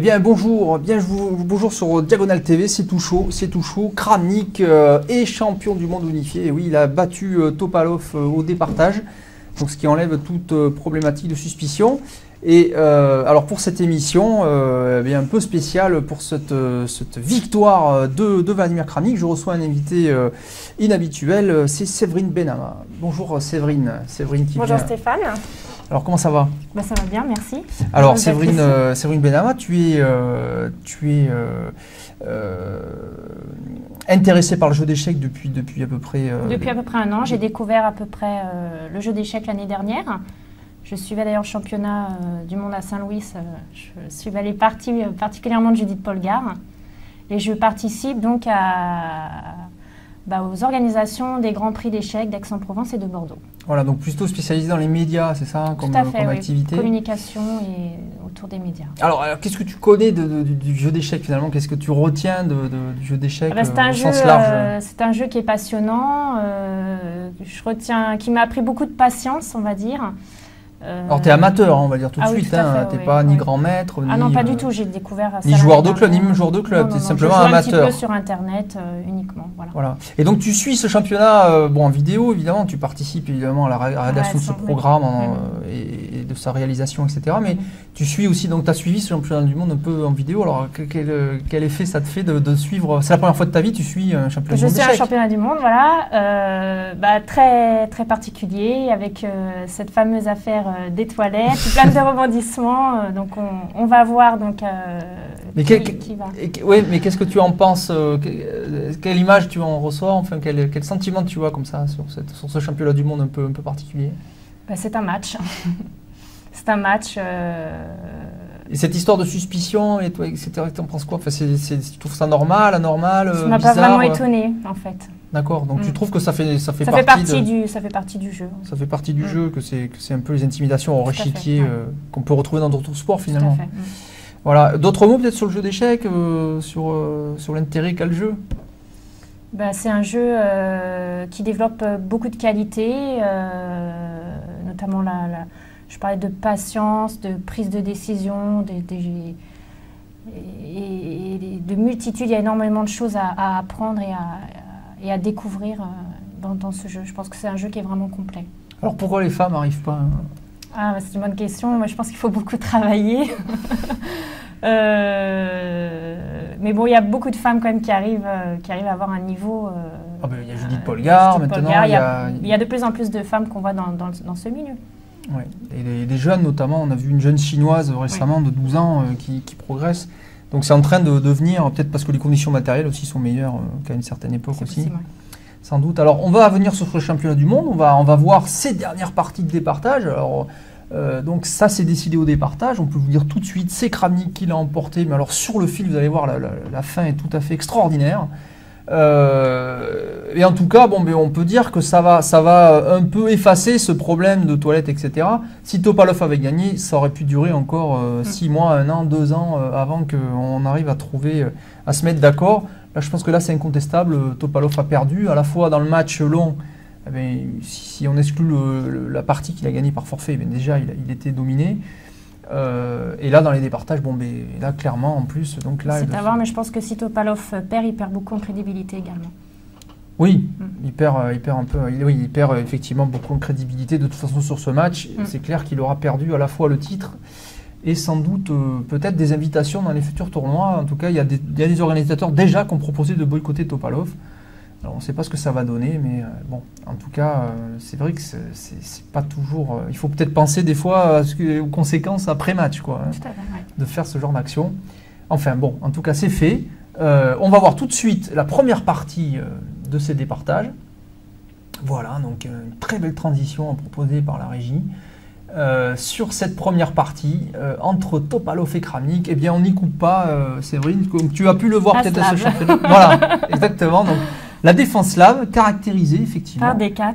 Eh bien bonjour, bonjour sur Diagonale TV, c'est tout chaud. Kramnik est champion du monde unifié. Et oui, il a battu Topalov au départage, donc ce qui enlève toute problématique de suspicion. Et alors pour cette émission, eh bien un peu spéciale pour cette victoire de Vladimir Kramnik, je reçois un invité inhabituel, c'est Séverine Benama. Bonjour Séverine. Bonjour Stéphane. Alors comment ça va? Ça va bien, merci. Alors Séverine Benama, tu es intéressée par le jeu d'échecs depuis à peu près... Depuis à peu près un an, j'ai découvert à peu près le jeu d'échecs l'année dernière. Je suivais d'ailleurs le championnat du monde à Saint-Louis, je suivais les parties particulièrement de Judith Polgar. Et je participe donc aux organisations des Grands Prix d'échecs d'Aix-en-Provence et de Bordeaux. Voilà, donc plutôt spécialisé dans les médias, c'est ça, comme activité? Communication et autour des médias. Alors qu'est-ce que tu connais du jeu d'échecs finalement? Qu'est-ce que tu retiens du jeu d'échecs au sens large? C'est un jeu qui est passionnant, qui m'a appris beaucoup de patience, on va dire. Alors, tu es amateur, on va dire tout de suite, hein, tu n'es pas ni grand maître, ni... Ah non, pas du tout, j'ai découvert ça. Ni joueur de club, tu es simplement amateur. Je joue un petit peu sur Internet uniquement, voilà. Et donc, tu suis ce championnat en vidéo, évidemment, tu participes évidemment à la rédaction de ce programme et de sa réalisation, etc. Mais tu suis aussi, donc tu as suivi ce championnat du monde un peu en vidéo. Alors, quel effet ça te fait de suivre? C'est la première fois de ta vie, tu suis un championnat du monde? Je suis un championnat du monde, voilà, très, très particulier, avec cette fameuse affaire des toilettes, plein de rebondissements, donc on va voir donc qui va. Oui, mais qu'est-ce que tu en penses? Quelle image tu en reçois? Enfin, quel sentiment tu as comme ça sur ce championnat du monde un peu particulier? C'est un match. C'est un match. Et cette histoire de suspicion, et toi, etc., tu en penses quoi? Enfin, tu trouves ça normal, anormal, ça m'a pas vraiment étonné, en fait. D'accord, donc tu trouves que ça fait partie du jeu. Ça fait partie du jeu, que c'est un peu les intimidations au échiquier qu'on peut retrouver dans d'autres sports finalement. Tout à fait. Voilà, d'autres mots peut-être sur le jeu d'échecs, sur l'intérêt qu'a le jeu? C'est un jeu qui développe beaucoup de qualités, notamment je parlais de patience, de prise de décision, et de multitude. Il y a énormément de choses à apprendre et à découvrir dans ce jeu. Je pense que c'est un jeu qui est vraiment complet. Alors pourquoi les femmes n'arrivent pas c'est une bonne question. Moi, je pense qu'il faut beaucoup travailler. Mais bon, il y a beaucoup de femmes quand même qui arrivent à avoir un niveau... il y a Judith Polgar maintenant. Il y a de plus en plus de femmes qu'on voit dans ce milieu. Ouais. Et des jeunes notamment, on a vu une jeune chinoise récemment de 12 ans qui progresse. Donc c'est en train de devenir, peut-être parce que les conditions matérielles aussi sont meilleures qu'à une certaine époque aussi. Possible, sans doute. Alors on va venir sur ce championnat du monde, on va voir ces dernières parties de départage. Alors donc ça c'est décidé au départage, on peut vous dire tout de suite, c'est Kramnik qui l'a emporté, mais alors sur le fil vous allez voir la fin est tout à fait extraordinaire. Et en tout cas, on peut dire que ça va un peu effacer ce problème de toilettes, etc. Si Topalov avait gagné, ça aurait pu durer encore 6 mois, 1 an, 2 ans avant qu'on arrive à se mettre d'accord. Là, je pense que là, c'est incontestable. Topalov a perdu, à la fois dans le match long. Si on exclut la partie qu'il a gagnée par forfait, déjà, il était dominé. Et là, dans les départages, là, clairement, en plus... C'est à voir, mais je pense que si Topalov perd, il perd beaucoup en crédibilité également. Oui, il perd effectivement beaucoup en crédibilité. De toute façon, sur ce match, c'est clair qu'il aura perdu à la fois le titre et sans doute peut-être des invitations dans les futurs tournois. En tout cas, il y a des organisateurs déjà qui ont proposé de boycotter Topalov. Alors, on ne sait pas ce que ça va donner, mais en tout cas, c'est vrai que c'est pas toujours... il faut peut-être penser des fois aux conséquences après-match, Tout à fait, de faire ce genre d'action. Enfin, en tout cas, c'est fait. On va voir tout de suite la première partie de ces départages. Voilà, donc une très belle transition proposée par la régie. Sur cette première partie, entre Topalov et Kramnik, eh bien, on n'y coupe pas, Séverine, comme tu as pu le voir peut-être à ce championnat. Voilà, exactement. Donc, la défense slave, caractérisée effectivement par D4.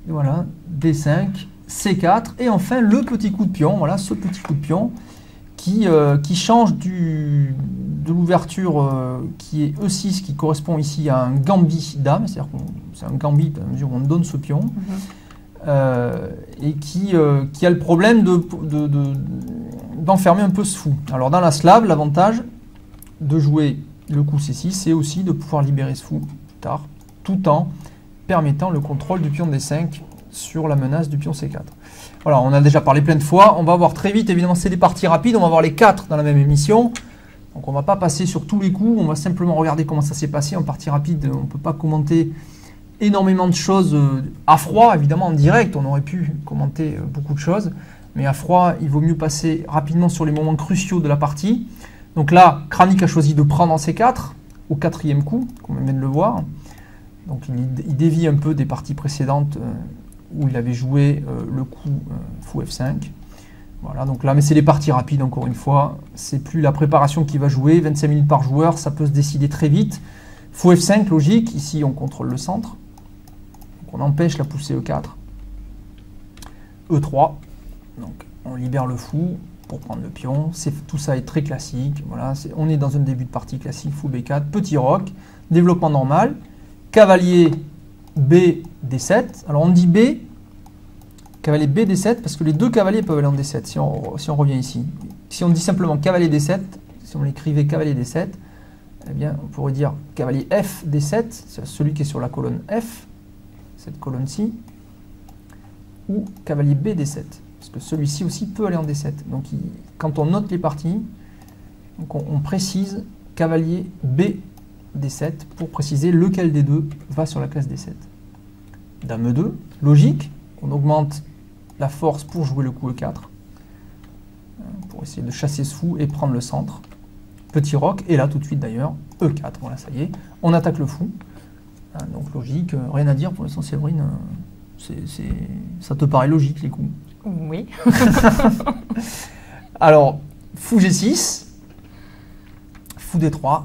Voilà, D5, C4, et enfin le petit coup de pion, voilà, ce petit coup de pion qui change de l'ouverture qui est E6, qui correspond ici à un gambit dame, c'est-à-dire que c'est un gambit à mesure où on donne ce pion, et qui a le problème d'enfermer un peu ce fou. Alors dans la slab, l'avantage de jouer le coup C6, c'est aussi de pouvoir libérer ce fou plus tard, tout en permettant le contrôle du pion D5 sur la menace du pion C4. Voilà, on a déjà parlé plein de fois, on va voir très vite, évidemment c'est des parties rapides, on va voir les 4 dans la même émission, donc on ne va pas passer sur tous les coups, on va simplement regarder comment ça s'est passé en partie rapide, on ne peut pas commenter énormément de choses à froid, évidemment en direct, on aurait pu commenter beaucoup de choses, mais à froid, il vaut mieux passer rapidement sur les moments cruciaux de la partie. Donc là, Kramnik a choisi de prendre en C4, au 4e coup, comme on vient de le voir. Donc il dévie un peu des parties précédentes où il avait joué le coup fou F5. Voilà, donc là, mais c'est les parties rapides, encore une fois. C'est plus la préparation qui va jouer, 25 minutes par joueur, ça peut se décider très vite. Fou F5, logique, ici on contrôle le centre. Donc on empêche la poussée E4. E3, donc on libère le fou pour prendre le pion. Tout ça est très classique. Voilà, on est dans un début de partie classique, fou B4, petit roc, développement normal, cavalier B, D7. Alors on dit B, cavalier B, D7, parce que les deux cavaliers peuvent aller en D7, si on revient ici. Si on dit simplement cavalier D7, si on l'écrivait cavalier D7, eh bien on pourrait dire cavalier F, D7, c'est celui qui est sur la colonne F, cette colonne-ci, ou cavalier B, D7. Parce que celui-ci aussi peut aller en D7. Donc quand on note les parties, donc on précise cavalier B, D7 pour préciser lequel des deux va sur la case D7. Dame E2, logique, on augmente la force pour jouer le coup E4, pour essayer de chasser ce fou et prendre le centre. Petit roc, et là tout de suite d'ailleurs, E4, voilà ça y est, on attaque le fou. Donc logique, rien à dire pour l'instant Séverine, ça te paraît logique les coups? Oui. Alors, fou G6, fou D3,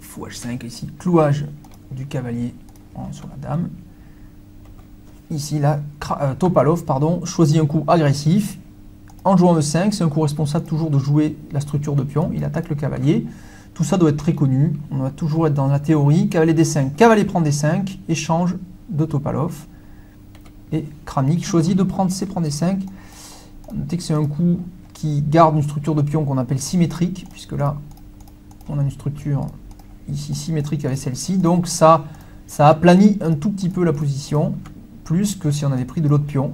fou H5 ici, clouage du cavalier sur la dame. Ici, là, Topalov choisit un coup agressif. En jouant E5, c'est un coup responsable toujours de jouer la structure de pion. Il attaque le cavalier. Tout ça doit être très connu. On doit toujours être dans la théorie. Cavalier D5, cavalier prend D5, échange de Topalov. Et Kramnik choisit de prendre C prend D5. Notez que c'est un coup qui garde une structure de pion qu'on appelle symétrique, puisque là, on a une structure ici symétrique avec celle-ci. Donc ça aplanit un tout petit peu la position, plus que si on avait pris de l'autre pion,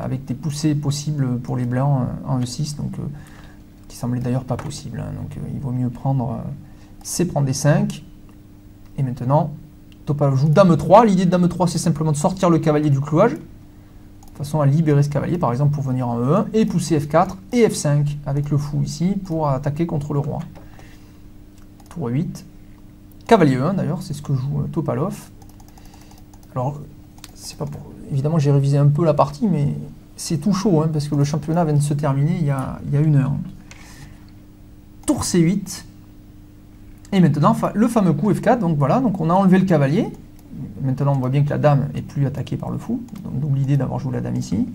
avec des poussées possibles pour les blancs en E6, donc, qui semblait d'ailleurs pas possible. Hein. Donc il vaut mieux prendre C prend D5. Et maintenant, Topalov joue Dame 3. L'idée de Dame 3, c'est simplement de sortir le cavalier du clouage, de façon à libérer ce cavalier, par exemple pour venir en E1, et pousser F4 et F5 avec le fou ici pour attaquer contre le roi. Tour 8. Cavalier E1 d'ailleurs, c'est ce que joue Topalov. Alors, c'est pas pour... évidemment, j'ai révisé un peu la partie, mais c'est tout chaud, hein, parce que le championnat vient de se terminer il y a 1 heure. Tour C8. Et maintenant, le fameux coup F4, donc voilà, donc on a enlevé le cavalier. Maintenant, on voit bien que la dame est plus attaquée par le fou, donc d'où l'idée d'avoir joué la dame ici.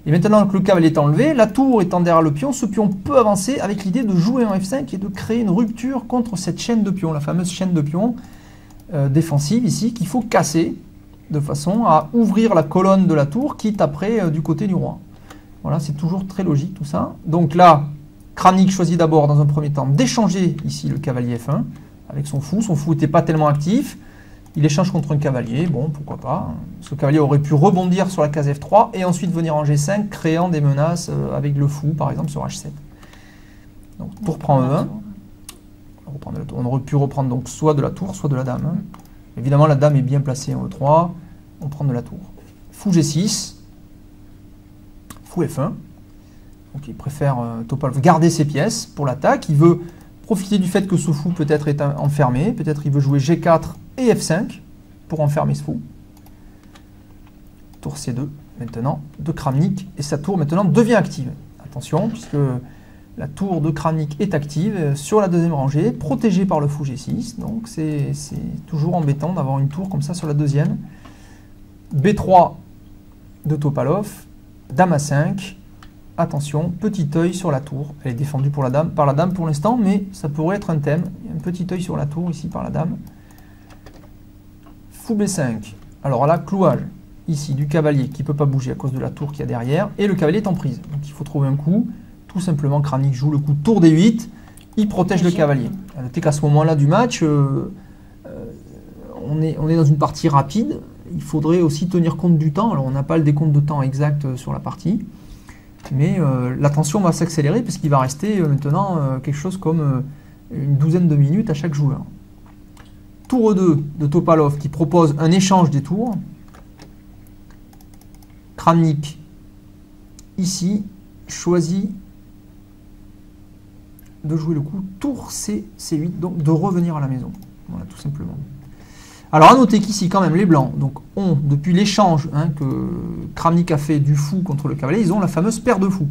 Et maintenant que le cavalier est enlevé, la tour étant derrière le pion, ce pion peut avancer avec l'idée de jouer en F5 et de créer une rupture contre cette chaîne de pions, la fameuse chaîne de pions défensive ici, qu'il faut casser de façon à ouvrir la colonne de la tour, quitte après du côté du roi. Voilà, c'est toujours très logique tout ça. Donc là, Kramnik choisit d'abord, dans un premier temps, d'échanger ici le cavalier F1 avec son fou. Son fou n'était pas tellement actif. Il échange contre un cavalier, bon, pourquoi pas. Ce cavalier aurait pu rebondir sur la case F3 et ensuite venir en G5, créant des menaces avec le fou, par exemple, sur H7. Donc, tour prend E1. On aurait pu reprendre donc soit de la tour, soit de la dame. Hein. Évidemment, la dame est bien placée en E3. On prend de la tour. Fou G6. Fou F1. Donc il préfère Topalov garder ses pièces pour l'attaque. Il veut profiter du fait que ce fou peut-être est enfermé. Peut-être il veut jouer G4 et F5 pour enfermer ce fou. Tour C2 maintenant de Kramnik. Et sa tour maintenant devient active. Attention, puisque la tour de Kramnik est active sur la deuxième rangée, protégée par le fou G6. Donc c'est toujours embêtant d'avoir une tour comme ça sur la deuxième. B3 de Topalov. Dame A5. Attention, petit œil sur la tour. Elle est défendue par la dame pour l'instant, mais ça pourrait être un thème. Il y a un petit œil sur la tour ici par la dame. Fou B5. Alors là, clouage. ici du cavalier qui ne peut pas bouger à cause de la tour qu'il y a derrière, et le cavalier est en prise. Donc il faut trouver un coup. Tout simplement, Kramnik joue le coup tour D8, il protège le cavalier. Notez qu'à ce moment-là du match, on est dans une partie rapide. Il faudrait aussi tenir compte du temps. Alors on n'a pas le décompte de temps exact sur la partie, mais la tension va s'accélérer parce qu'il va rester maintenant quelque chose comme une douzaine de minutes à chaque joueur. Tour 2 de Topalov qui propose un échange des tours. Kramnik, ici, choisit de jouer le coup tour C, C8, donc de revenir à la maison. Voilà, tout simplement. Alors à noter qu'ici, quand même, les blancs donc, ont, depuis l'échange que Kramnik a fait du fou contre le cavalier, ils ont la fameuse paire de fous.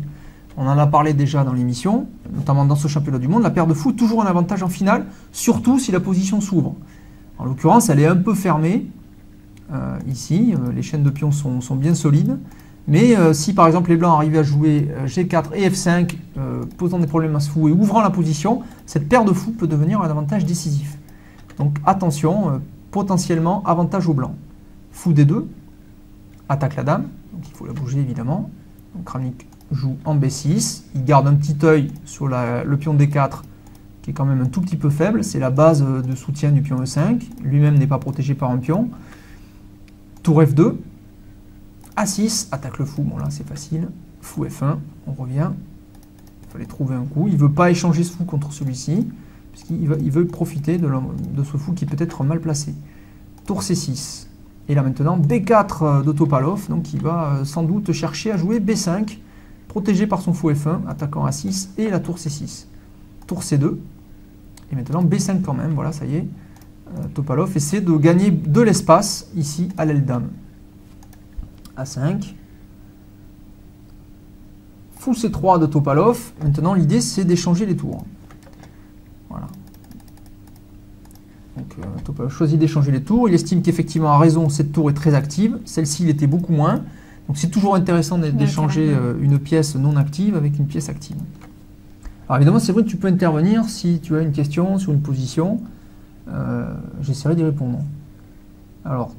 On en a parlé déjà dans l'émission, notamment dans ce championnat du monde. La paire de fous, toujours un avantage en finale, surtout si la position s'ouvre. En l'occurrence, elle est un peu fermée. Ici, les chaînes de pions sont bien solides. Mais si par exemple les blancs arrivaient à jouer G4 et F5, posant des problèmes à ce fou et ouvrant la position, cette paire de fous peut devenir un avantage décisif. Donc attention, potentiellement avantage aux blancs. Fou D2, attaque la dame, donc il faut la bouger évidemment. Donc Kramnik joue en B6, il garde un petit œil sur le pion D4 qui est quand même un tout petit peu faible, c'est la base de soutien du pion E5, lui-même n'est pas protégé par un pion. Tour F2, A6, attaque le fou, bon là c'est facile, fou F1, on revient, il fallait trouver un coup, il ne veut pas échanger ce fou contre celui-ci, puisqu'il veut profiter de ce fou qui est peut-être mal placé. Tour C6, et là maintenant B4 de Topalov, donc il va sans doute chercher à jouer B5, protégé par son fou F1, attaquant A6, et la tour C6. Tour C2, et maintenant B5 quand même, voilà ça y est, Topalov essaie de gagner de l'espace ici à l'aile dame. A5. Fou C3 de Topalov. Maintenant, l'idée, c'est d'échanger les tours. Voilà. Donc, Topalov choisit d'échanger les tours. Il estime qu'effectivement, à raison, cette tour est très active. Celle-ci, il était beaucoup moins. Donc, c'est toujours intéressant d'échanger une pièce non active avec une pièce active. Alors, évidemment, c'est vrai que tu peux intervenir si tu as une question sur une position. J'essaierai d'y répondre. Alors,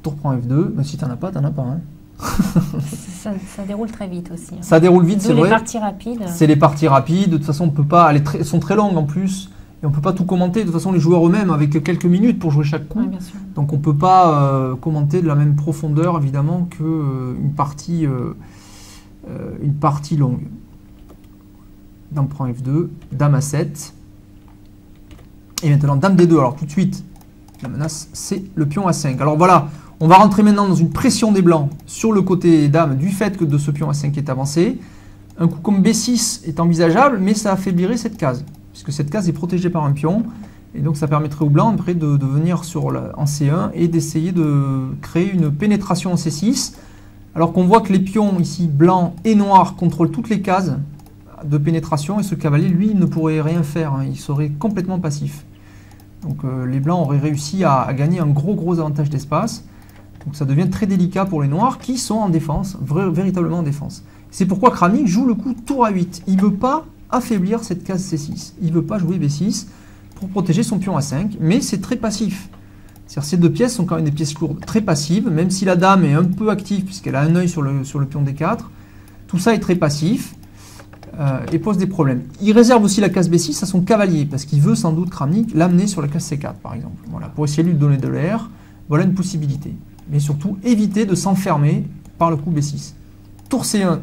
tour prend F2. Mais si tu n'en as pas, tu n'en as pas. Hein. ça déroule très vite aussi. Hein. Ça déroule vite, c'est vrai. Les parties rapides. C'est les parties rapides. De toute façon, on peut pas. Elles sont très longues en plus. Et on ne peut pas tout commenter. De toute façon, les joueurs eux-mêmes, avec quelques minutes pour jouer chaque coup. Oui, bien sûr. Donc, on ne peut pas commenter de la même profondeur, évidemment, qu'une partie longue. Dame prend F2. Dame A7. Et maintenant, Dame D2. Alors, tout de suite, la menace, c'est le pion A5. Alors, voilà. On va rentrer maintenant dans une pression des blancs sur le côté dame du fait que de ce pion A5 est avancé. Un coup comme B6 est envisageable, mais ça affaiblirait cette case, puisque cette case est protégée par un pion. Et donc ça permettrait aux blancs après de venir en C1 et d'essayer de créer une pénétration en C6. Alors qu'on voit que les pions ici, blancs et noirs, contrôlent toutes les cases de pénétration. Et ce cavalier, lui, ne pourrait rien faire. Hein, il serait complètement passif. Donc les blancs auraient réussi à gagner un gros avantage d'espace. Donc ça devient très délicat pour les noirs qui sont en défense, véritablement en défense. C'est pourquoi Kramnik joue le coup tour A8. Il ne veut pas affaiblir cette case C6. Il ne veut pas jouer B6 pour protéger son pion A5, mais c'est très passif. C'est-à-dire ces deux pièces sont quand même des pièces lourdes, très passives, même si la dame est un peu active puisqu'elle a un œil sur le pion D4. Tout ça est très passif et pose des problèmes. Il réserve aussi la case B6 à son cavalier parce qu'il veut sans doute Kramnik l'amener sur la case C4 par exemple. Voilà, pour essayer de lui donner de l'air, voilà une possibilité. Mais surtout éviter de s'enfermer par le coup B6. Tour C1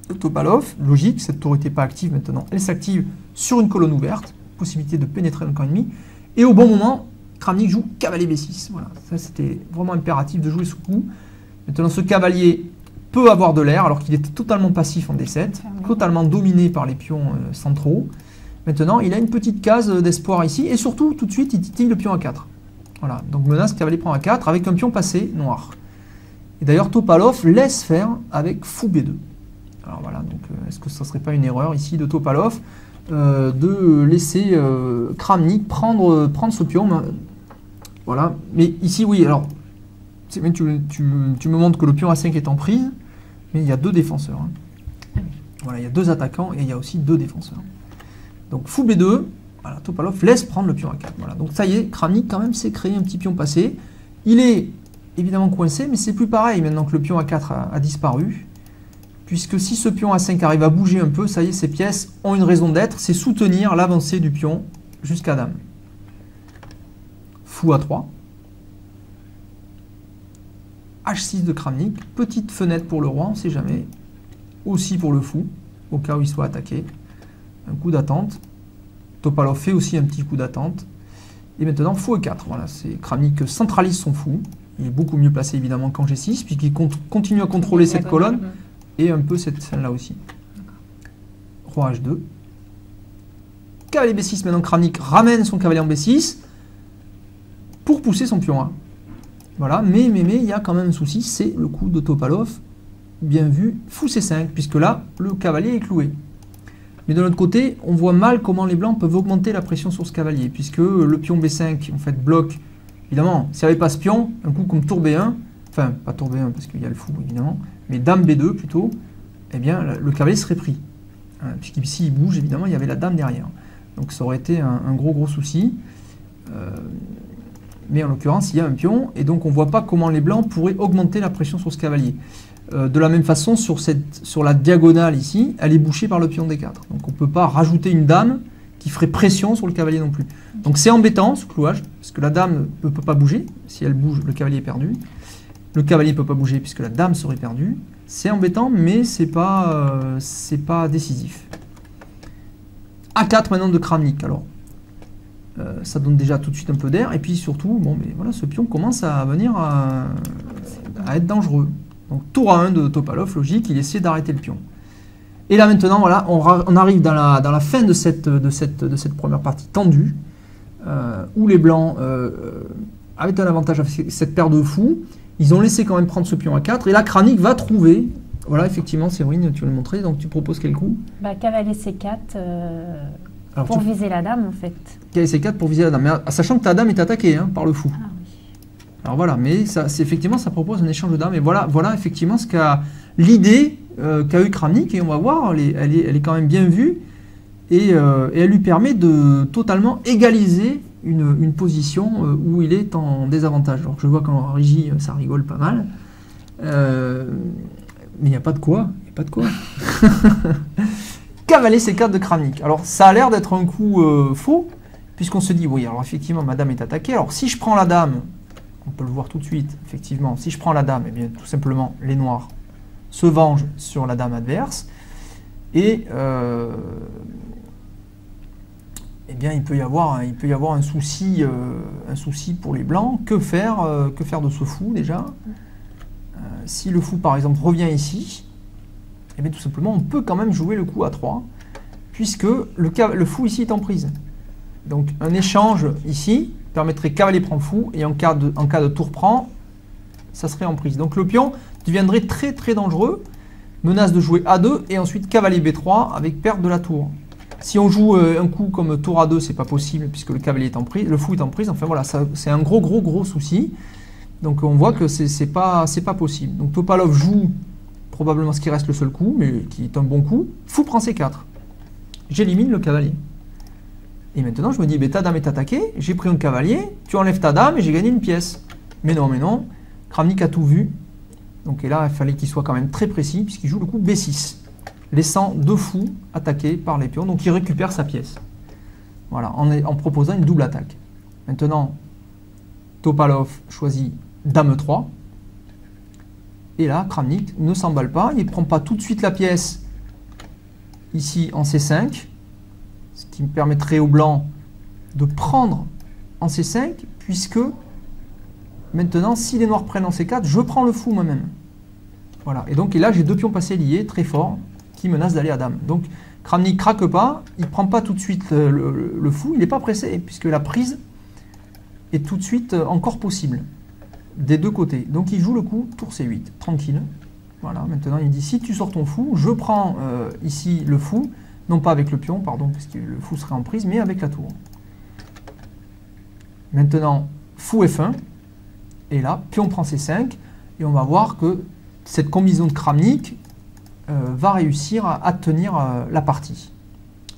de Topalov, logique, cette tour n'était pas active maintenant, elle s'active sur une colonne ouverte, possibilité de pénétrer dans le camp ennemi, et au bon moment, Kramnik joue cavalier B6. Voilà, ça c'était vraiment impératif de jouer ce coup. Maintenant ce cavalier peut avoir de l'air alors qu'il était totalement passif en D7, totalement dominé par les pions centraux. Maintenant il a une petite case d'espoir ici, et surtout tout de suite il titille le pion A4. Voilà, donc menace cavalier prend A4 avec un pion passé noir. Et d'ailleurs Topalov laisse faire avec fou B2. Alors voilà, donc est-ce que ça ne serait pas une erreur ici de Topalov de laisser Kramnik prendre ce pion voilà, mais ici oui, alors tu me montres que le pion A5 est en prise, mais il y a deux défenseurs. Hein. Voilà, il y a deux attaquants et il y a aussi deux défenseurs. Donc fou B2. Voilà, Topalov laisse prendre le pion A4. Voilà. Donc ça y est, Kramnik quand même s'est créé un petit pion passé. Il est évidemment coincé, mais c'est plus pareil maintenant que le pion A4 a disparu. Puisque si ce pion A5 arrive à bouger un peu, ça y est, ces pièces ont une raison d'être, c'est soutenir l'avancée du pion jusqu'à dame. Fou A3. H6 de Kramnik, petite fenêtre pour le roi, on ne sait jamais. Aussi pour le fou, au cas où il soit attaqué. Un coup d'attente. Topalov fait aussi un petit coup d'attente. Et maintenant, fou E4. Voilà, c'est Kramnik centralise son fou. Il est beaucoup mieux placé évidemment qu'en G6, puisqu'il continue à contrôler cette colonne et un peu cette scène-là aussi. Roi H2. Cavalier B6, maintenant Kramnik ramène son cavalier en B6 pour pousser son pion A. Voilà, mais il y a quand même un souci, c'est le coup de Topalov, bien vu, fou C5, puisque là, le cavalier est cloué. Mais de l'autre côté, on voit mal comment les blancs peuvent augmenter la pression sur ce cavalier, puisque le pion B5, en fait, bloque. Évidemment, s'il n'y avait pas ce pion, un coup comme tour B1, enfin, pas tour B1, parce qu'il y a le fou, évidemment, mais dame B2 plutôt, eh bien, le cavalier serait pris. Hein, puisqu'ici, il bouge, évidemment, il y avait la dame derrière. Donc ça aurait été un gros souci. Mais en l'occurrence, il y a un pion, et donc on ne voit pas comment les blancs pourraient augmenter la pression sur ce cavalier. De la même façon, sur la diagonale ici, elle est bouchée par le pion D4. Donc on ne peut pas rajouter une dame qui ferait pression sur le cavalier non plus. Donc c'est embêtant ce clouage, parce que la dame ne peut pas bouger. Si elle bouge, le cavalier est perdu. Le cavalier ne peut pas bouger puisque la dame serait perdue. C'est embêtant, mais c'est pas décisif. A4 maintenant de Kramnik. Alors, ça donne déjà tout de suite un peu d'air. Et puis surtout, bon, mais voilà, ce pion commence à venir à être dangereux. Donc tour A1 de Topalov, logique, il essaie d'arrêter le pion. Et là maintenant, voilà, on arrive dans la fin de cette première partie tendue, où les blancs avaient un avantage avec cette paire de fous. Ils ont laissé quand même prendre ce pion à 4. Et là, Kramnik va trouver. Voilà, effectivement, Séverine, tu veux le montrer. Donc tu proposes quel coup? Cavalier C4 pour viser la dame, en fait. Cavalier C4 pour viser la dame. Mais, sachant que ta dame est attaquée par le fou. Ah, oui. Alors voilà, mais effectivement, ça propose un échange de dames. Et voilà effectivement ce qu'a l'idée qu'a eu Kramnik. Et on va voir, elle est quand même bien vue. Et elle lui permet de totalement égaliser une position où il est en désavantage. Alors je vois qu'en régie, ça rigole pas mal. Mais il n'y a pas de quoi. Cavalier C4 de Kramnik. Alors ça a l'air d'être un coup faux, puisqu'on se dit, oui, alors effectivement, ma dame est attaquée. Alors si je prends la dame, on peut le voir tout de suite, effectivement, si je prends la dame, eh bien tout simplement, les noirs se vengent sur la dame adverse. Et eh bien, il peut y avoir un souci pour les blancs. Que faire de ce fou déjà? Si le fou, par exemple, revient ici, eh bien, tout simplement, on peut quand même jouer le coup à 3, puisque le fou ici est en prise. Donc, un échange ici permettrait cavalier prend fou, et en cas de tour prend, ça serait en prise. Donc, le pion deviendrait très très dangereux, menace de jouer A2, et ensuite cavalier B3 avec perte de la tour. Si on joue un coup comme tour A2, c'est pas possible, puisque le cavalier est en prise, le fou est en prise, enfin voilà, c'est un gros souci. Donc on voit que c'est pas possible. Donc Topalov joue probablement ce qui reste le seul coup, mais qui est un bon coup. Fou prend C4. J'élimine le cavalier. Et maintenant je me dis, ta dame est attaquée, j'ai pris un cavalier, tu enlèves ta dame et j'ai gagné une pièce. Mais non, Kramnik a tout vu. Donc et là, il fallait qu'il soit quand même très précis, puisqu'il joue le coup B6, laissant deux fous attaqués par les pions. Donc il récupère sa pièce. Voilà, en proposant une double attaque. Maintenant, Topalov choisit Dame 3. Et là, Kramnik ne s'emballe pas. Il ne prend pas tout de suite la pièce ici en C5. Ce qui me permettrait aux blancs de prendre en C5. Puisque maintenant, si les noirs prennent en C4, je prends le fou moi-même. Voilà. Et donc là, j'ai deux pions passés liés, très forts, qui menacent d'aller à Dame. Donc Kramnik ne craque pas. Il ne prend pas tout de suite le fou. Il n'est pas pressé, puisque la prise est tout de suite encore possible. Des deux côtés. Donc il joue le coup tour C8, tranquille. Voilà, maintenant il dit, si tu sors ton fou, je prends ici le fou, non pas avec le pion, pardon, parce que le fou serait en prise, mais avec la tour. Maintenant, fou F1, et là, pion prend C5, et on va voir que cette combinaison de Kramnik va réussir à tenir la partie.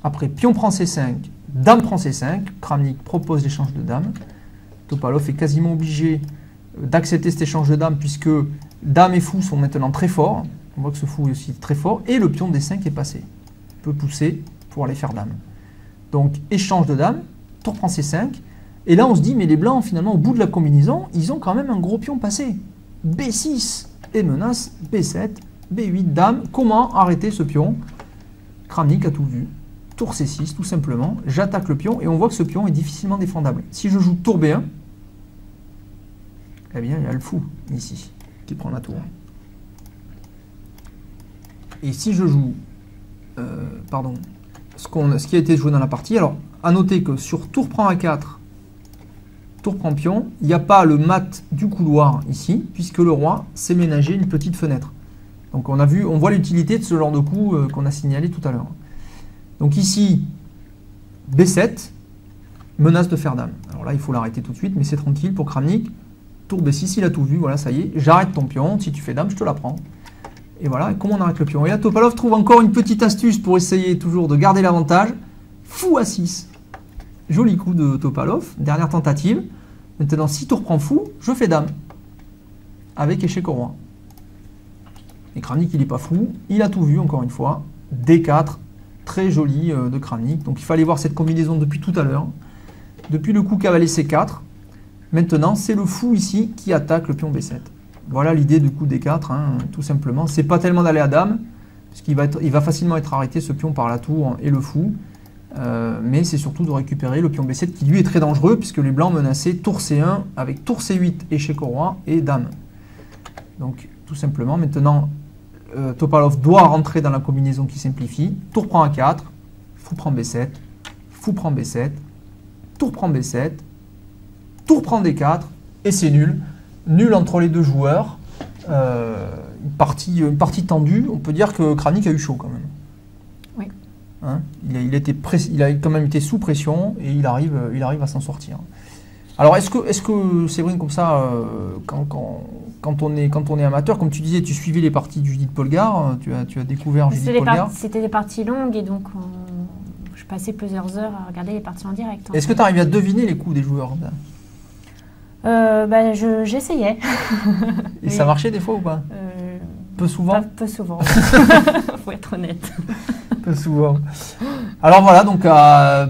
Après, pion prend C5, dame prend C5, Kramnik propose l'échange de dames. Topalov est quasiment obligé d'accepter cet échange de dames, puisque dame et fou sont maintenant très forts. On voit que ce fou est aussi très fort, et le pion D5 est passé. Il peut pousser pour aller faire dame. Donc, échange de dames, tour prend C5, et là on se dit, mais les blancs, finalement, au bout de la combinaison, ils ont quand même un gros pion passé. B6 et menace, B7, B8, dame. Comment arrêter ce pion? Kramnik a tout vu. Tour C6, tout simplement. J'attaque le pion, et on voit que ce pion est difficilement défendable. Si je joue tour B1, eh bien, il y a le fou, ici, qui prend la tour. Et si je joue, ce qui a été joué dans la partie, alors, à noter que sur tour prend A4, tour prend pion, il n'y a pas le mat du couloir ici, puisque le roi s'est ménagé une petite fenêtre. Donc on voit l'utilité de ce genre de coup qu'on a signalé tout à l'heure. Donc ici, B7, menace de faire dame. Alors là, il faut l'arrêter tout de suite, mais c'est tranquille pour Kramnik. Tour B6, il a tout vu, voilà, ça y est, j'arrête ton pion, si tu fais dame, je te la prends. Et voilà, et comment on arrête le pion? Et là, Topalov trouve encore une petite astuce pour essayer toujours de garder l'avantage. Fou A6. Joli coup de Topalov, dernière tentative. Maintenant, si tour prend fou, je fais dame. Avec échec au roi. Et Kramnik, il n'est pas fou, il a tout vu, encore une fois. D4, très joli de Kramnik. Donc il fallait voir cette combinaison depuis tout à l'heure. Depuis le coup cavalier C4. Maintenant, c'est le fou ici qui attaque le pion B7. Voilà l'idée du coup D4, hein, tout simplement. C'est pas tellement d'aller à dame, parce qu'il va facilement être arrêté, ce pion, par la tour et le fou. Mais c'est surtout de récupérer le pion B7 qui lui est très dangereux, puisque les blancs menaçaient tour C1 avec tour C8, échec au roi et dame. Donc tout simplement, maintenant, Topalov doit rentrer dans la combinaison qui simplifie. Tour prend A4, fou prend B7, fou prend B7, tour prend B7, tour prend D4, et c'est nul. Nul entre les deux joueurs. Une partie tendue. On peut dire que Kramnik a eu chaud quand même. Oui. Hein, il a quand même été sous pression et il arrive à s'en sortir. Alors est-ce que Séverine, comme ça, quand on est amateur, comme tu disais, tu suivais les parties de Judith Polgar, tu as découvert Judith Polgar. C'était des parties longues et donc je passais plusieurs heures à regarder les parties en direct. Est-ce que tu arrives à deviner les coups des joueurs? J'essayais. Et ça marchait des fois ou pas? Peu souvent? Peu souvent. Faut être honnête. Peu souvent. Alors voilà, donc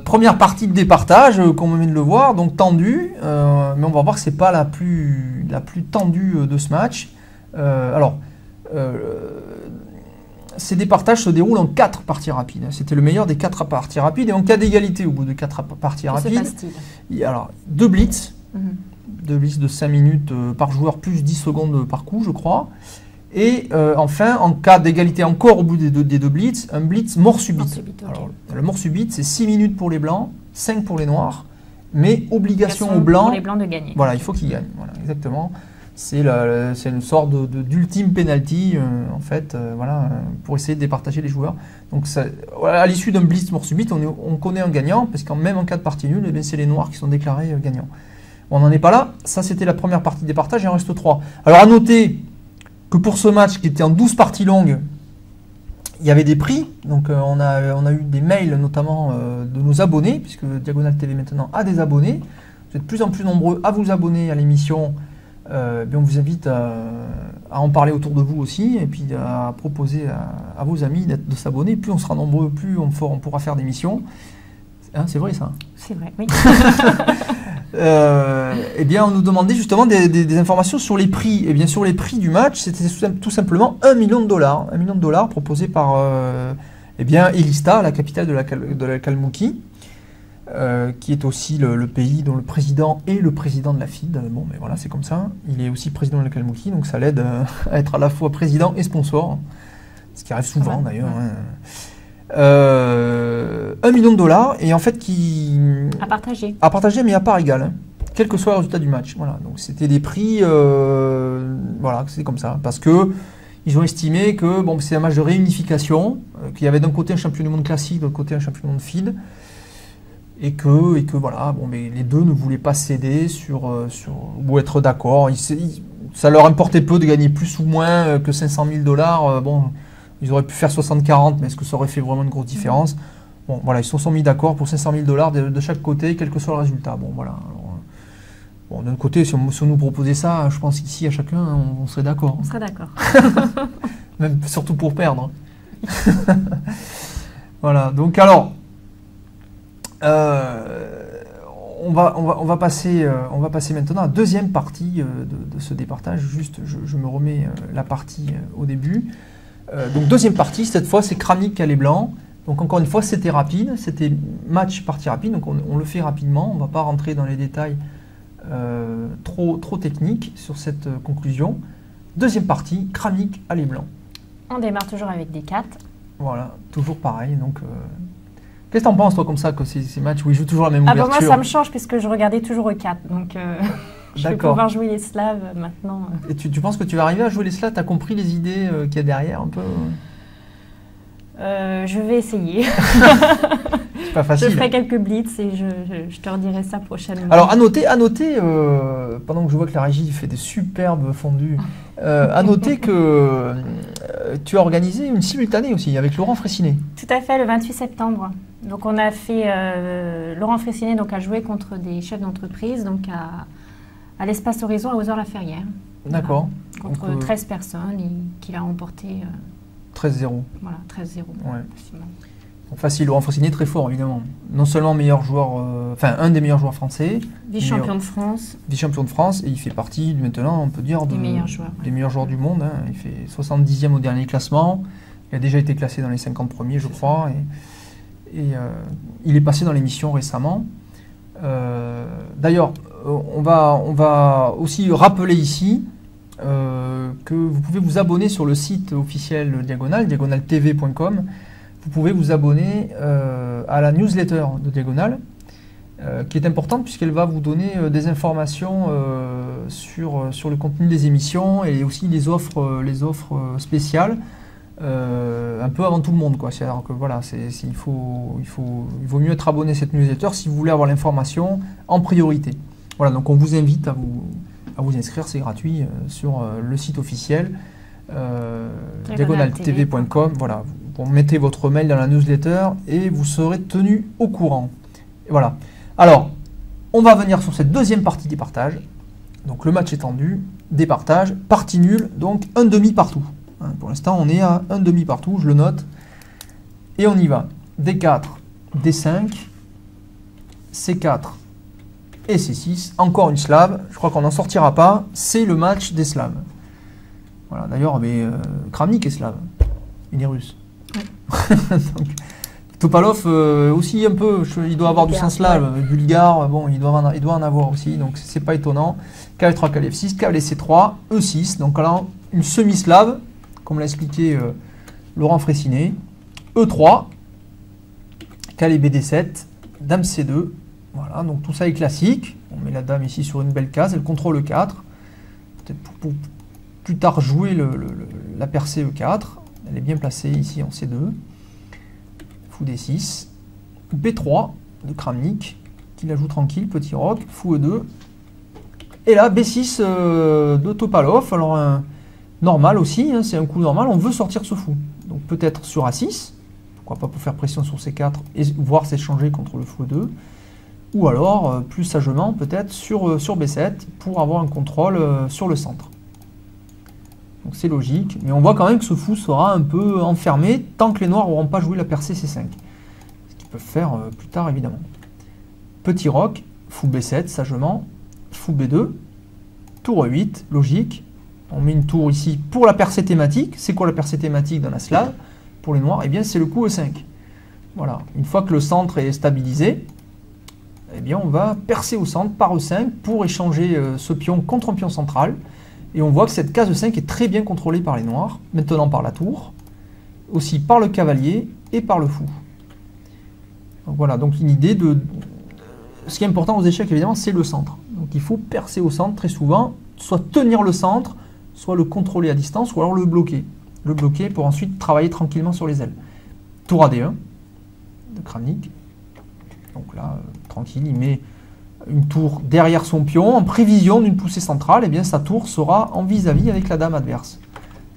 première partie de départage, comme on vient de le voir, donc tendue, mais on va voir que c'est pas la plus tendue de ce match. Ces départages se déroulent en 4 parties rapides. C'était le meilleur des 4 parties rapides, et en cas d'égalité au bout de 4 parties rapides, il y a alors 2 blitz. 2 blitz de 5 minutes par joueur, plus 10 secondes par coup, je crois. Et enfin, en cas d'égalité encore au bout des deux blitz, un blitz mort subite. Okay. Alors, le mort subite, c'est 6 minutes pour les blancs, 5 pour les noirs, mais obligation aux blancs. Pour les blancs de gagner. Voilà, il faut qu'ils gagnent. Voilà, exactement. C'est une sorte d'ultime penalty, en fait, pour essayer de départager les joueurs. Donc, à l'issue d'un blitz mort subite, on connaît un gagnant, parce qu'en même en cas de partie nulle, eh c'est les noirs qui sont déclarés gagnants. On n'en est pas là. Ça, c'était la première partie de départage, il en reste 3. Alors, à noter que pour ce match qui était en 12 parties longues, il y avait des prix. Donc on a eu des mails notamment de nos abonnés, puisque Diagonale TV maintenant a des abonnés. Vous êtes de plus en plus nombreux à vous abonner à l'émission. On vous invite à en parler autour de vous aussi, et puis à proposer à vos amis de s'abonner. Plus on sera nombreux, plus on pourra faire d'émissions. Hein, c'est vrai ça? C'est vrai, oui. Eh bien, on nous demandait justement des informations sur les prix. Eh bien, sur les prix du match, c'était tout simplement $1 million. $1 million proposé par Elista, la capitale de la Kalmoukie, qui est aussi le pays dont le président est le président de la FIDE. Bon, mais voilà, c'est comme ça. Il est aussi président de la Kalmoukie, donc ça l'aide à être à la fois président et sponsor. Ce qui arrive souvent d'ailleurs. Ouais. $1 million, et en fait à partager, mais à part égale, hein, quel que soit le résultat du match. Voilà, donc c'était des prix, c'est comme ça, parce que ils ont estimé que c'est un match de réunification, qu'il y avait d'un côté un champion du monde classique, de l'autre côté un champion du monde FIDE, et que voilà, mais les deux ne voulaient pas céder ou être d'accord. Ça leur importait peu de gagner plus ou moins que $500 000. Ils auraient pu faire 60-40, mais est-ce que ça aurait fait vraiment une grosse différence? Bon, voilà, ils se sont mis d'accord pour $500 000 de chaque côté, quel que soit le résultat. Bon, voilà. Bon, d'un côté, si on nous proposait ça, je pense qu'ici, à chacun, on serait d'accord. On serait d'accord. Même surtout pour perdre. Voilà, donc alors, on va passer maintenant à la deuxième partie de ce départage. Juste, je me remets la partie au début. Donc deuxième partie, cette fois, c'est Kramnik Calais Blanc. Donc encore une fois, c'était rapide, c'était match partie rapide, donc on le fait rapidement. On ne va pas rentrer dans les détails trop techniques sur cette conclusion. Deuxième partie, Kramnik Calais Blanc. On démarre toujours avec des 4. Voilà, toujours pareil. Donc, qu'est-ce que tu en penses, toi, comme ça, que ces matchs où ils jouent toujours la même ouverture? Moi, ça me change puisque je regardais toujours E4. Donc, je vais pouvoir jouer les Slaves maintenant. Et tu penses que tu vas arriver à jouer les Slaves? Tu as compris les idées qu'il y a derrière un peu? Je vais essayer. C'est pas facile. Je ferai quelques blitz et je te redirai ça prochainement. Alors, à noter pendant que je vois que la régie fait des superbes fondus, à noter que tu as organisé une simultanée aussi avec Laurent Fraissinet. Tout à fait, le 28 septembre. Donc, on a fait Laurent Fraissinet a joué contre des chefs d'entreprise donc à l'Espace Horizon à Ozeur-la-Ferrière. D'accord. Voilà, contre 13 personnes et qu'il a remporté 13-0. Voilà, 13-0. Ouais. Facile, Laurent Fraissinet très fort évidemment. Non seulement meilleur joueur, un des meilleurs joueurs français. Vice-champion de France. Vice-champion de France et il fait partie maintenant, on peut dire, des meilleurs joueurs. Des meilleurs joueurs du monde. Hein. Il fait 70e au dernier classement. Il a déjà été classé dans les 50 premiers, je crois. Et il est passé dans l'émission récemment. D'ailleurs, on va aussi rappeler ici que vous pouvez vous abonner sur le site officiel Diagonale, diagonaltv.com. Vous pouvez vous abonner à la newsletter de Diagonale, qui est importante puisqu'elle va vous donner des informations sur le contenu des émissions et aussi les offres spéciales, un peu avant tout le monde, quoi. C'est-à-dire que voilà, il vaut mieux être abonné à cette newsletter si vous voulez avoir l'information en priorité. Voilà, donc on vous invite à vous inscrire, c'est gratuit, sur le site officiel diagonaltv.com. Voilà, vous mettez votre mail dans la newsletter et vous serez tenu au courant. Et voilà. Alors, on va venir sur cette deuxième partie des partages. Donc le match est tendu, des partages, partie nulle, donc un demi partout. Hein, pour l'instant, on est à un demi partout, je le note. Et on y va. D4, D5, C4 et C6. Encore une slave. Je crois qu'on n'en sortira pas. C'est le match des slaves. Voilà. D'ailleurs, Kramnik est slave. Il est russe. Donc, Topalov aussi un peu, il doit avoir du sang slave, bulgare, bon, il doit en avoir aussi, donc c'est pas étonnant. KF3, KF6, KF3, E6, donc alors une semi-slave, comme l'a expliqué Laurent Fraissinet, E3, KF BD7, Dame C2, voilà, donc tout ça est classique. On met la dame ici sur une belle case, elle contrôle E4, peut-être pour plus tard jouer la percée E4. Elle est bien placée ici en C2. Fou D6. B3 de Kramnik, qui la joue tranquille, petit roc. Fou E2. Et là, B6 de Topalov. Alors, normal aussi, hein, c'est un coup normal. On veut sortir ce fou. Donc, peut-être sur A6. Pourquoi pas pour faire pression sur C4 et voir s'échanger contre le fou E2. Ou alors, plus sagement, peut-être sur B7 pour avoir un contrôle sur le centre. Donc c'est logique, mais on voit quand même que ce fou sera un peu enfermé tant que les noirs n'auront pas joué la percée C5. Ce qu'ils peuvent faire plus tard, évidemment. Petit roc, fou B7, sagement, fou B2, tour E8, logique. On met une tour ici pour la percée thématique. C'est quoi la percée thématique dans la slave pour les noirs? Eh bien, c'est le coup E5. Voilà. Une fois que le centre est stabilisé, eh bien, on va percer au centre par E5 pour échanger ce pion contre un pion central. Et on voit que cette case 5 est très bien contrôlée par les noirs, maintenant par la tour, aussi par le cavalier et par le fou. Donc voilà, donc une idée de... Ce qui est important aux échecs, évidemment, c'est le centre. Donc il faut percer au centre très souvent, soit tenir le centre, soit le contrôler à distance, ou alors le bloquer. Le bloquer pour ensuite travailler tranquillement sur les ailes. Tour à D1 de Kramnik. Donc là, tranquille, il met une tour derrière son pion, en prévision d'une poussée centrale, et bien sa tour sera en vis-à-vis avec la dame adverse.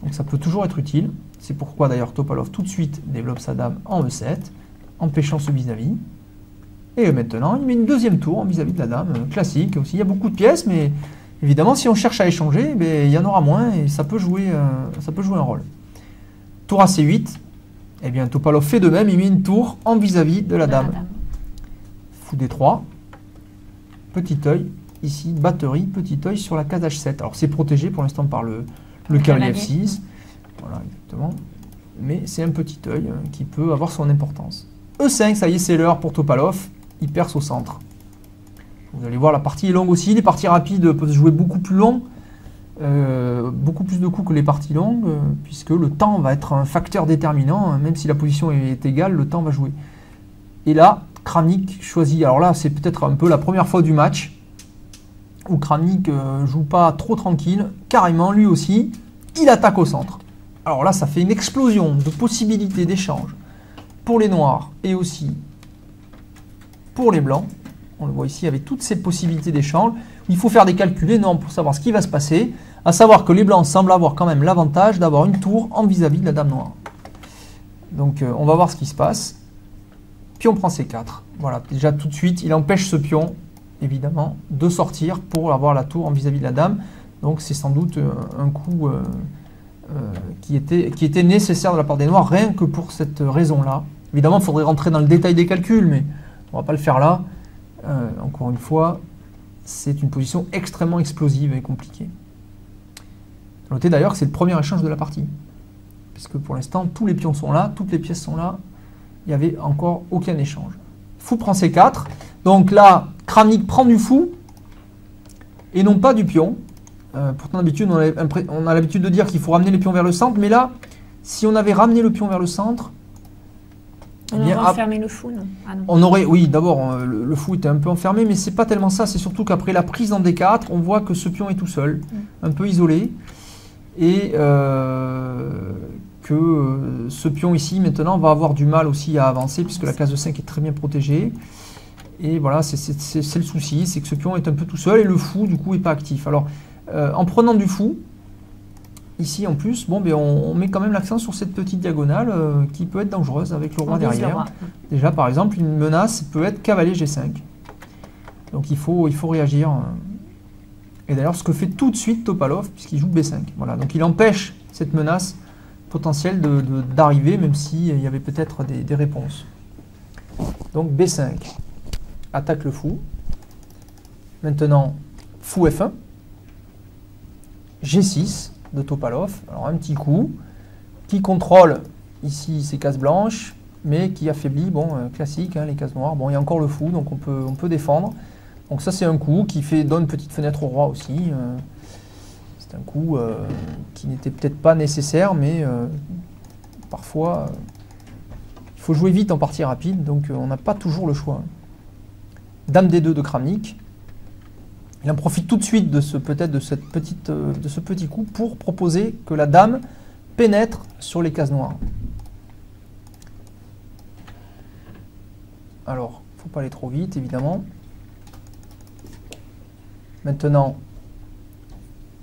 Donc ça peut toujours être utile. C'est pourquoi d'ailleurs Topalov tout de suite développe sa dame en E7, empêchant ce vis-à-vis. Et maintenant, il met une deuxième tour vis-à-vis de la dame, classique aussi. Il y a beaucoup de pièces, mais évidemment, si on cherche à échanger, ben, il y en aura moins et ça peut jouer un rôle. Tour à C8, eh bien, Topalov fait de même, il met une tour en vis-à-vis de la dame. Fou D3, petit œil, ici, batterie, petit œil sur la case H7. Alors, c'est protégé pour l'instant par le cavalier F6. Voilà, exactement. Mais c'est un petit œil qui peut avoir son importance. E5, ça y est, c'est l'heure pour Topalov. Il perce au centre. Vous allez voir, la partie est longue aussi. Les parties rapides peuvent se jouer beaucoup plus long, beaucoup plus de coups que les parties longues, puisque le temps va être un facteur déterminant. Même si la position est égale, le temps va jouer. Et là, Kramnik choisit. Alors là, c'est peut-être un peu la première fois du match où Kramnik joue pas trop tranquille. Carrément, lui aussi, il attaque au centre. Alors là, ça fait une explosion de possibilités d'échange pour les noirs et aussi pour les blancs. On le voit ici avec toutes ces possibilités d'échange. Il faut faire des calculs énormes pour savoir ce qui va se passer. À savoir que les blancs semblent avoir quand même l'avantage d'avoir une tour en vis-à-vis de la dame noire. Donc on va voir ce qui se passe. Pion prend C4. Voilà, déjà tout de suite, il empêche ce pion, évidemment, de sortir pour avoir la tour en vis-à-vis de la dame. Donc c'est sans doute un coup qui était nécessaire de la part des noirs, rien que pour cette raison-là. Évidemment, il faudrait rentrer dans le détail des calculs, mais on ne va pas le faire là. Encore une fois, c'est une position extrêmement explosive et compliquée. Notez d'ailleurs que c'est le premier échange de la partie. Puisque pour l'instant, tous les pions sont là, toutes les pièces sont là. Il n'y avait encore aucun échange. Fou prend C4. Donc là, Kramnik prend du fou et non pas du pion. Pourtant, d'habitude, on a l'habitude de dire qu'il faut ramener les pions vers le centre. Mais là, si on avait ramené le pion vers le centre, on aurait enfermé le fou, non? Ah, non. On aurait, oui, d'abord, le fou était un peu enfermé, mais c'est pas tellement ça. C'est surtout qu'après la prise en D4, on voit que ce pion est tout seul, un peu isolé. Et que ce pion ici, maintenant, va avoir du mal aussi à avancer, puisque la case de 5 est très bien protégée. Et voilà, c'est le souci, c'est que ce pion est un peu tout seul, et le fou, du coup, n'est pas actif. Alors, en prenant du fou, ici en plus, bon, ben, on met quand même l'accent sur cette petite diagonale qui peut être dangereuse avec le roi derrière. Déjà, par exemple, une menace peut être cavalier G5. Donc il faut réagir. Et d'ailleurs, ce que fait tout de suite Topalov, puisqu'il joue B5. Voilà, donc il empêche cette menace potentielle d'arriver, même s'il y avait peut-être des réponses. Donc B5, attaque le fou. Maintenant, fou F1. G6 de Topalov. Alors un petit coup qui contrôle ici ces cases blanches, mais qui affaiblit, bon, classique, hein, les cases noires. Bon, il y a encore le fou, donc on peut défendre. Donc ça, c'est un coup qui donne une petite fenêtre au roi aussi. C'est un coup qui n'était peut-être pas nécessaire, mais parfois, il faut jouer vite en partie rapide, donc on n'a pas toujours le choix. Dame D2 de Kramnik. Il en profite tout de suite de ce petit coup pour proposer que la dame pénètre sur les cases noires. Alors, il ne faut pas aller trop vite, évidemment. Maintenant,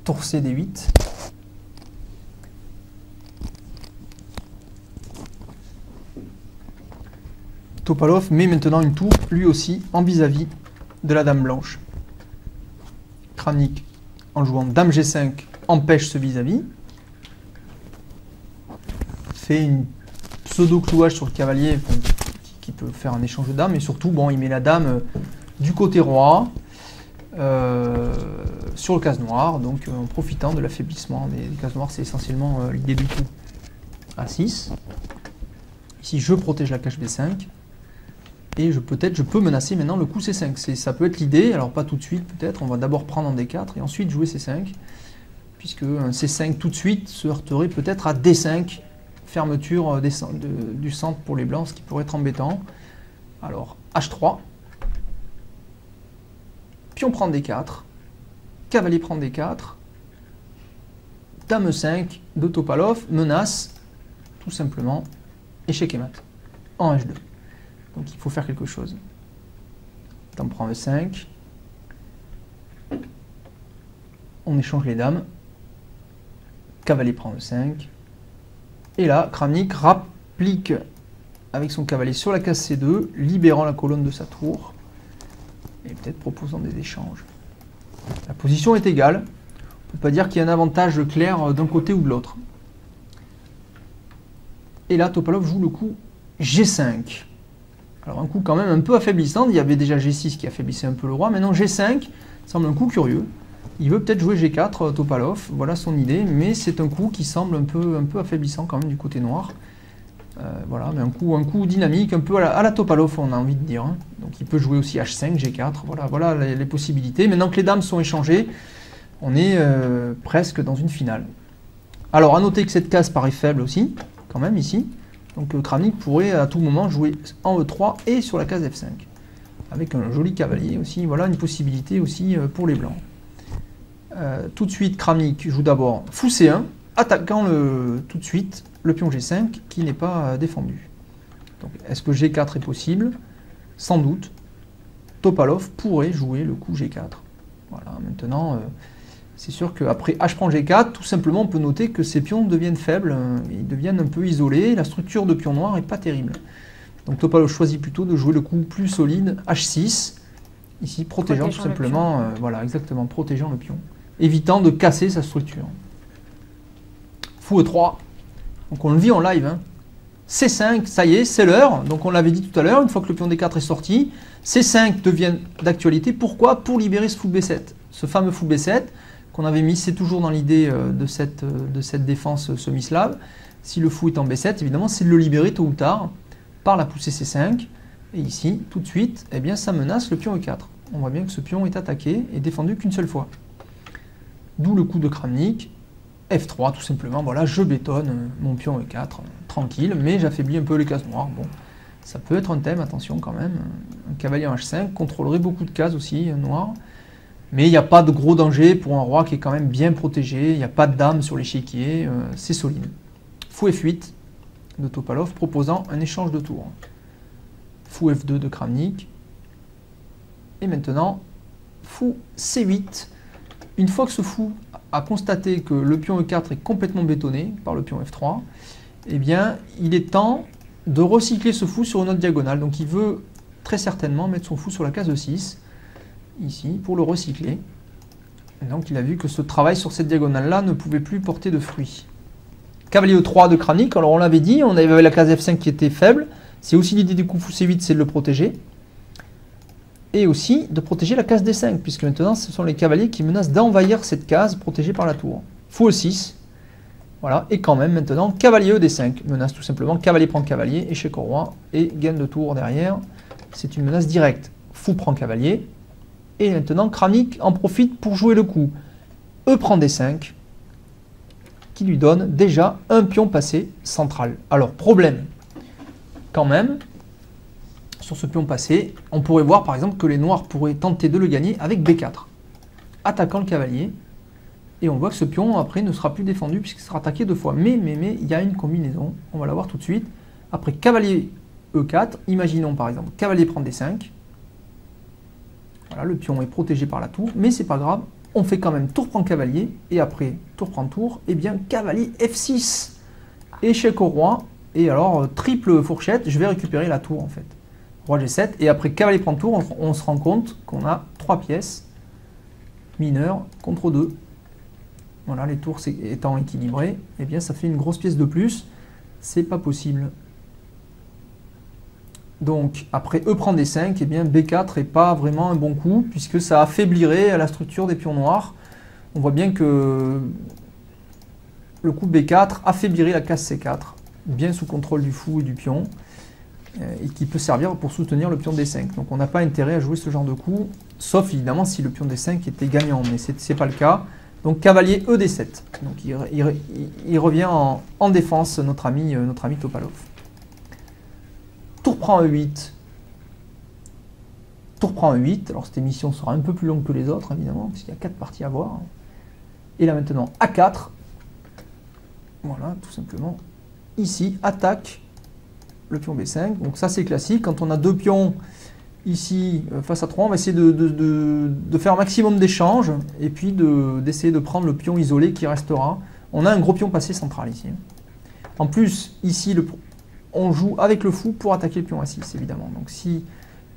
tour C D8. Topalov met maintenant une tour, lui aussi, en vis-à-vis de la dame blanche. Kramnik, en jouant dame G5, empêche ce vis-à-vis. Fait une pseudo-clouage sur le cavalier qui peut faire un échange de dames. Et surtout, bon, il met la dame du côté roi, sur le case noir, donc en profitant de l'affaiblissement des cases noires. C'est essentiellement l'idée du coup. A6. Ici, je protège la cage B5. Et je peux menacer maintenant le coup C5. Ça peut être l'idée, alors pas tout de suite peut-être, on va d'abord prendre en D4 et ensuite jouer C5, puisque un C5 tout de suite se heurterait peut-être à D5, fermeture du centre pour les blancs, ce qui pourrait être embêtant. Alors H3, pion prend D4, cavalier prend D4, dame E5 de Topalov, menace, tout simplement, échec et mat, en H2. Donc il faut faire quelque chose. Dame prend E5. On échange les dames. Cavalier prend E5. Et là, Kramnik rapplique avec son cavalier sur la case C2, libérant la colonne de sa tour, et peut-être proposant des échanges. La position est égale, on ne peut pas dire qu'il y a un avantage clair d'un côté ou de l'autre. Et là, Topalov joue le coup G5. Alors un coup quand même un peu affaiblissant, il y avait déjà G6 qui affaiblissait un peu le roi, maintenant G5 semble un coup curieux. Il veut peut-être jouer G4, Topalov, voilà son idée, mais c'est un coup qui semble un peu affaiblissant quand même du côté noir. Voilà, mais un coup dynamique, un peu à la Topalov, on a envie de dire. Hein. Donc il peut jouer aussi H5, G4, voilà les possibilités. Maintenant que les dames sont échangées, on est presque dans une finale. Alors à noter que cette case paraît faible aussi, quand même ici. Donc Kramnik pourrait à tout moment jouer en E3 et sur la case F5. Avec un joli cavalier aussi, voilà une possibilité aussi pour les blancs. Tout de suite, Kramnik joue d'abord fou C1, attaquant tout de suite le pion G5 qui n'est pas défendu. Est-ce que G4 est possible? Sans doute. Topalov pourrait jouer le coup G4. Voilà, maintenant, c'est sûr qu'après H prend G4, tout simplement, on peut noter que ces pions deviennent faibles, ils deviennent un peu isolés, la structure de pion noir n'est pas terrible. Donc Topalov choisit plutôt de jouer le coup plus solide, H6, ici protégeant tout simplement, voilà, exactement, protégeant le pion, évitant de casser sa structure. Fou E3, donc on le vit en live, hein. C5, ça y est, c'est l'heure, donc on l'avait dit tout à l'heure, une fois que le pion D4 est sorti, C5 devient d'actualité, pourquoi? Pour libérer ce fou B7, ce fameux fou B7, qu'on avait mis, c'est toujours dans l'idée de cette défense semi-slave. Si le fou est en B7, évidemment, c'est de le libérer tôt ou tard par la poussée C5. Et ici, tout de suite, eh bien, ça menace le pion E4. On voit bien que ce pion est attaqué et défendu qu'une seule fois. D'où le coup de Kramnik. F3, tout simplement. Voilà, je bétonne mon pion E4, tranquille, mais j'affaiblis un peu les cases noires. Bon, ça peut être un thème, attention quand même. Un cavalier en H5 contrôlerait beaucoup de cases aussi noires. Mais il n'y a pas de gros danger pour un roi qui est quand même bien protégé, il n'y a pas de dame sur l'échiquier, c'est solide. Fou F8 de Topalov proposant un échange de tours. Fou F2 de Kramnik. Et maintenant, fou C8. Une fois que ce fou a constaté que le pion E4 est complètement bétonné par le pion F3, eh bien, il est temps de recycler ce fou sur une autre diagonale. Donc il veut très certainement mettre son fou sur la case E6. Ici, pour le recycler. Et donc il a vu que ce travail sur cette diagonale-là ne pouvait plus porter de fruits. Cavalier E3 de Kramnik, alors on l'avait dit, on avait la case F5 qui était faible. C'est aussi l'idée du coup fou C8, c'est de le protéger. Et aussi de protéger la case D5, puisque maintenant ce sont les cavaliers qui menacent d'envahir cette case protégée par la tour. Fou E6, voilà, et quand même maintenant, cavalier ED5, menace tout simplement, cavalier prend cavalier, échec au roi, et gain de tour derrière, c'est une menace directe. Fou prend cavalier. Et maintenant, Kramnik en profite pour jouer le coup E prend D5, qui lui donne déjà un pion passé central. Alors, problème, quand même, sur ce pion passé, on pourrait voir par exemple que les noirs pourraient tenter de le gagner avec B4, attaquant le cavalier, et on voit que ce pion, après, ne sera plus défendu puisqu'il sera attaqué deux fois. Mais, il y a une combinaison, on va la voir tout de suite. Après cavalier E4, imaginons par exemple cavalier prend D5, voilà, le pion est protégé par la tour, mais c'est pas grave, on fait quand même tour prend cavalier, et après tour prend tour, et bien cavalier F6, échec au roi, et alors triple fourchette, je vais récupérer la tour en fait. Roi G7, et après cavalier prend tour, on se rend compte qu'on a 3 pièces mineures contre 2. Voilà, les tours étant équilibrées, et bien ça fait une grosse pièce de plus, c'est pas possible. Donc, après E prend D5, eh bien B4 n'est pas vraiment un bon coup, puisque ça affaiblirait la structure des pions noirs. On voit bien que le coup B4 affaiblirait la case C4, bien sous contrôle du fou et du pion, et qui peut servir pour soutenir le pion D5. Donc on n'a pas intérêt à jouer ce genre de coup, sauf évidemment si le pion D5 était gagnant, mais ce n'est pas le cas. Donc cavalier ED7, donc il revient en défense, notre ami Topalov. Tour prend E8. Tour prend E8. Alors cette émission sera un peu plus longue que les autres, évidemment, parce qu'il y a 4 parties à voir. Et là maintenant, A4. Voilà, tout simplement. Ici, attaque le pion B5. Donc ça, c'est classique. Quand on a deux pions ici face à 3, on va essayer de faire un maximum d'échanges et puis d'essayer de prendre le pion isolé qui restera. On a un gros pion passé central ici. En plus, ici, on joue avec le fou pour attaquer le pion A6, évidemment. Donc si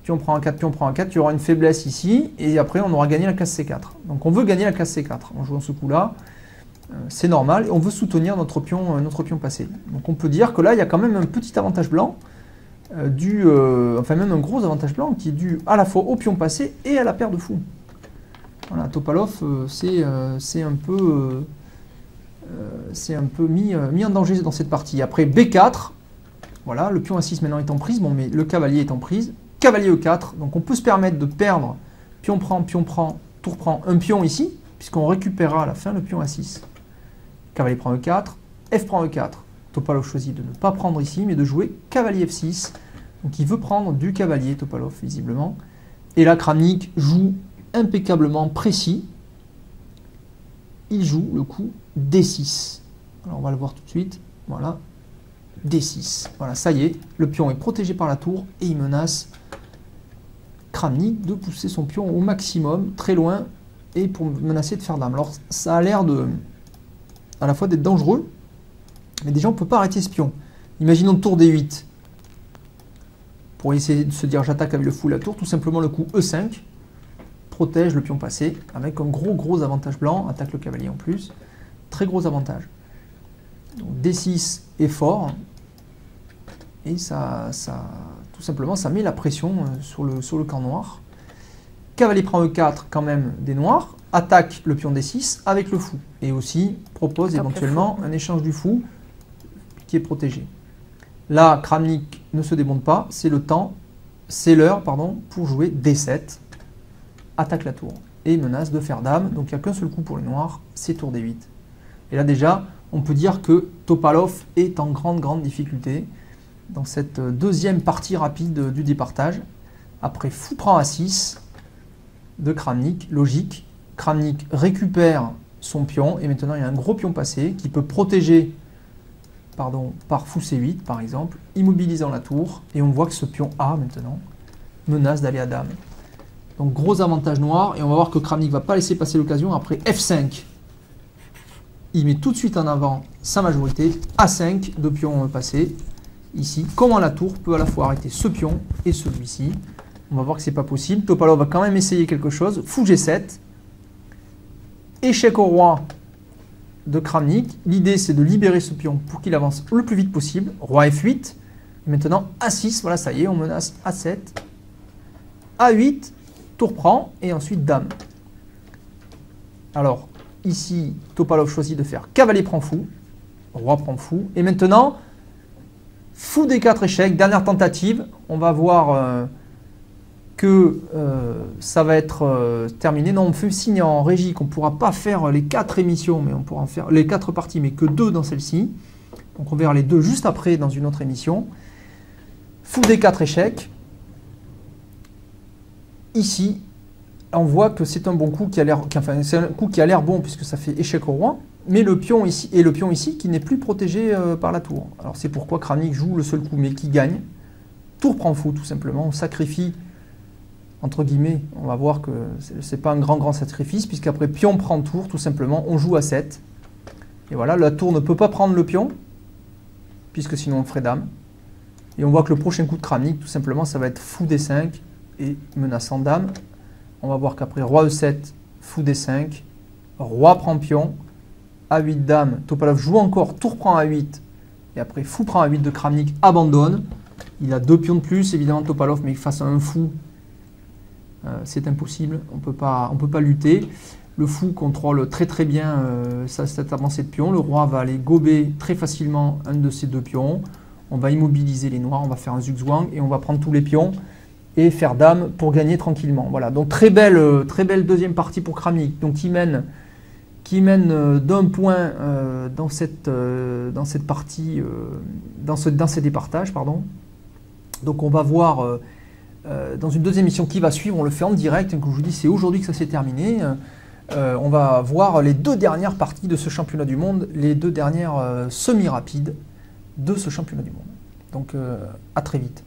pion prend A4, pion prend A4, il y aura une faiblesse ici, et après on aura gagné la case C4. Donc on veut gagner la case C4 en jouant ce coup-là. C'est normal, et on veut soutenir notre pion passé. Donc on peut dire que là, il y a quand même un petit avantage blanc, enfin même un gros avantage blanc, qui est dû à la fois au pion passé et à la paire de fous. Voilà, Topalov c'est un peu mis en danger dans cette partie. Après B4, voilà, le pion A6 maintenant est en prise, bon, mais le cavalier est en prise. Cavalier E4, donc on peut se permettre de perdre pion prend, tour prend un pion ici, puisqu'on récupérera à la fin le pion A6. Cavalier prend E4, F prend E4. Topalov choisit de ne pas prendre ici, mais de jouer cavalier F6. Donc il veut prendre du cavalier, Topalov, visiblement. Et là, Kramnik joue impeccablement précis. Il joue le coup D6. Alors on va le voir tout de suite. Voilà, D6. Voilà, ça y est, le pion est protégé par la tour et il menace Kramnik de pousser son pion au maximum, très loin, et pour menacer de faire dame. Alors ça a l'air à la fois d'être dangereux, mais déjà on ne peut pas arrêter ce pion. Imaginons tour D8. Pour essayer de se dire j'attaque avec le fou la tour, tout simplement le coup E5 protège le pion passé avec un gros avantage blanc, attaque le cavalier en plus, très gros avantage. Donc D6 est fort et tout simplement ça met la pression sur le camp noir. Cavalier prend E4 quand même des noirs, attaque le pion D6 avec le fou et aussi propose éventuellement un échange du fou qui est protégé. Là, Kramnik ne se démonte pas, c'est l'heure pour jouer D7, attaque la tour et menace de faire dame, donc il n'y a qu'un seul coup pour les noirs, c'est tour D8. Et là déjà, on peut dire que Topalov est en grande difficulté dans cette deuxième partie rapide du départage. Après fou prend A6 de Kramnik, logique, Kramnik récupère son pion et maintenant il y a un gros pion passé qui peut protéger par fou C8 par exemple, immobilisant la tour, et on voit que ce pion A maintenant menace d'aller à dame. Donc gros avantage noir, et on va voir que Kramnik ne va pas laisser passer l'occasion. Après F5, il met tout de suite en avant sa majorité, A5 de pion passé, ici. Comment la tour peut à la fois arrêter ce pion et celui-ci. On va voir que c'est pas possible. Topalov va quand même essayer quelque chose, fou G7, échec au roi de Kramnik. L'idée c'est de libérer ce pion pour qu'il avance le plus vite possible. Roi F8. Et maintenant A6, voilà, ça y est, on menace A7. A8, tour prend et ensuite dame. Alors ici, Topalov choisit de faire cavalier prend fou, roi prend fou. Et maintenant, fou D4 échec, dernière tentative. On va voir que ça va être terminé. Non, on me fait signe en régie qu'on ne pourra pas faire les 4 émissions, mais on pourra en faire les 4 parties, mais que 2 dans celle-ci. Donc on verra les 2 juste après dans une autre émission. Fou D4 échec. Ici, on voit que c'est un bon coup qui a l'air, enfin c'est un coup qui a l'air bon puisque ça fait échec au roi, mais le pion ici et le pion ici qui n'est plus protégé par la tour. Alors c'est pourquoi Kramnik joue le seul coup mais qui gagne. Tour prend fou tout simplement, on sacrifie entre guillemets, on va voir que c'est pas un grand sacrifice puisqu'après pion prend tour tout simplement, on joue à 7. Et voilà, la tour ne peut pas prendre le pion puisque sinon on ferait dame. Et on voit que le prochain coup de Kramnik tout simplement ça va être fou D5 et menaçant dame. On va voir qu'après roi E7, fou D5, roi prend pion, A8 dame, Topalov joue encore, tour prend A8, et après fou prend A8 de Kramnik abandonne. Il a 2 pions de plus, évidemment Topalov, mais face à un fou, c'est impossible, on peut pas lutter. Le fou contrôle très bien cette avancée de pion, le roi va aller gober très facilement un de ces 2 pions, on va immobiliser les noirs, on va faire un zugzwang et on va prendre tous les pions et faire dame pour gagner tranquillement. Voilà, donc très belle deuxième partie pour Kramnik, donc qui mène d'un point dans cette partie, dans ces départages, pardon. Donc on va voir dans une deuxième émission qui va suivre, on le fait en direct, comme je vous dis, c'est aujourd'hui que ça s'est terminé. On va voir les 2 dernières parties de ce championnat du monde, les 2 dernières semi-rapides de ce championnat du monde. Donc à très vite.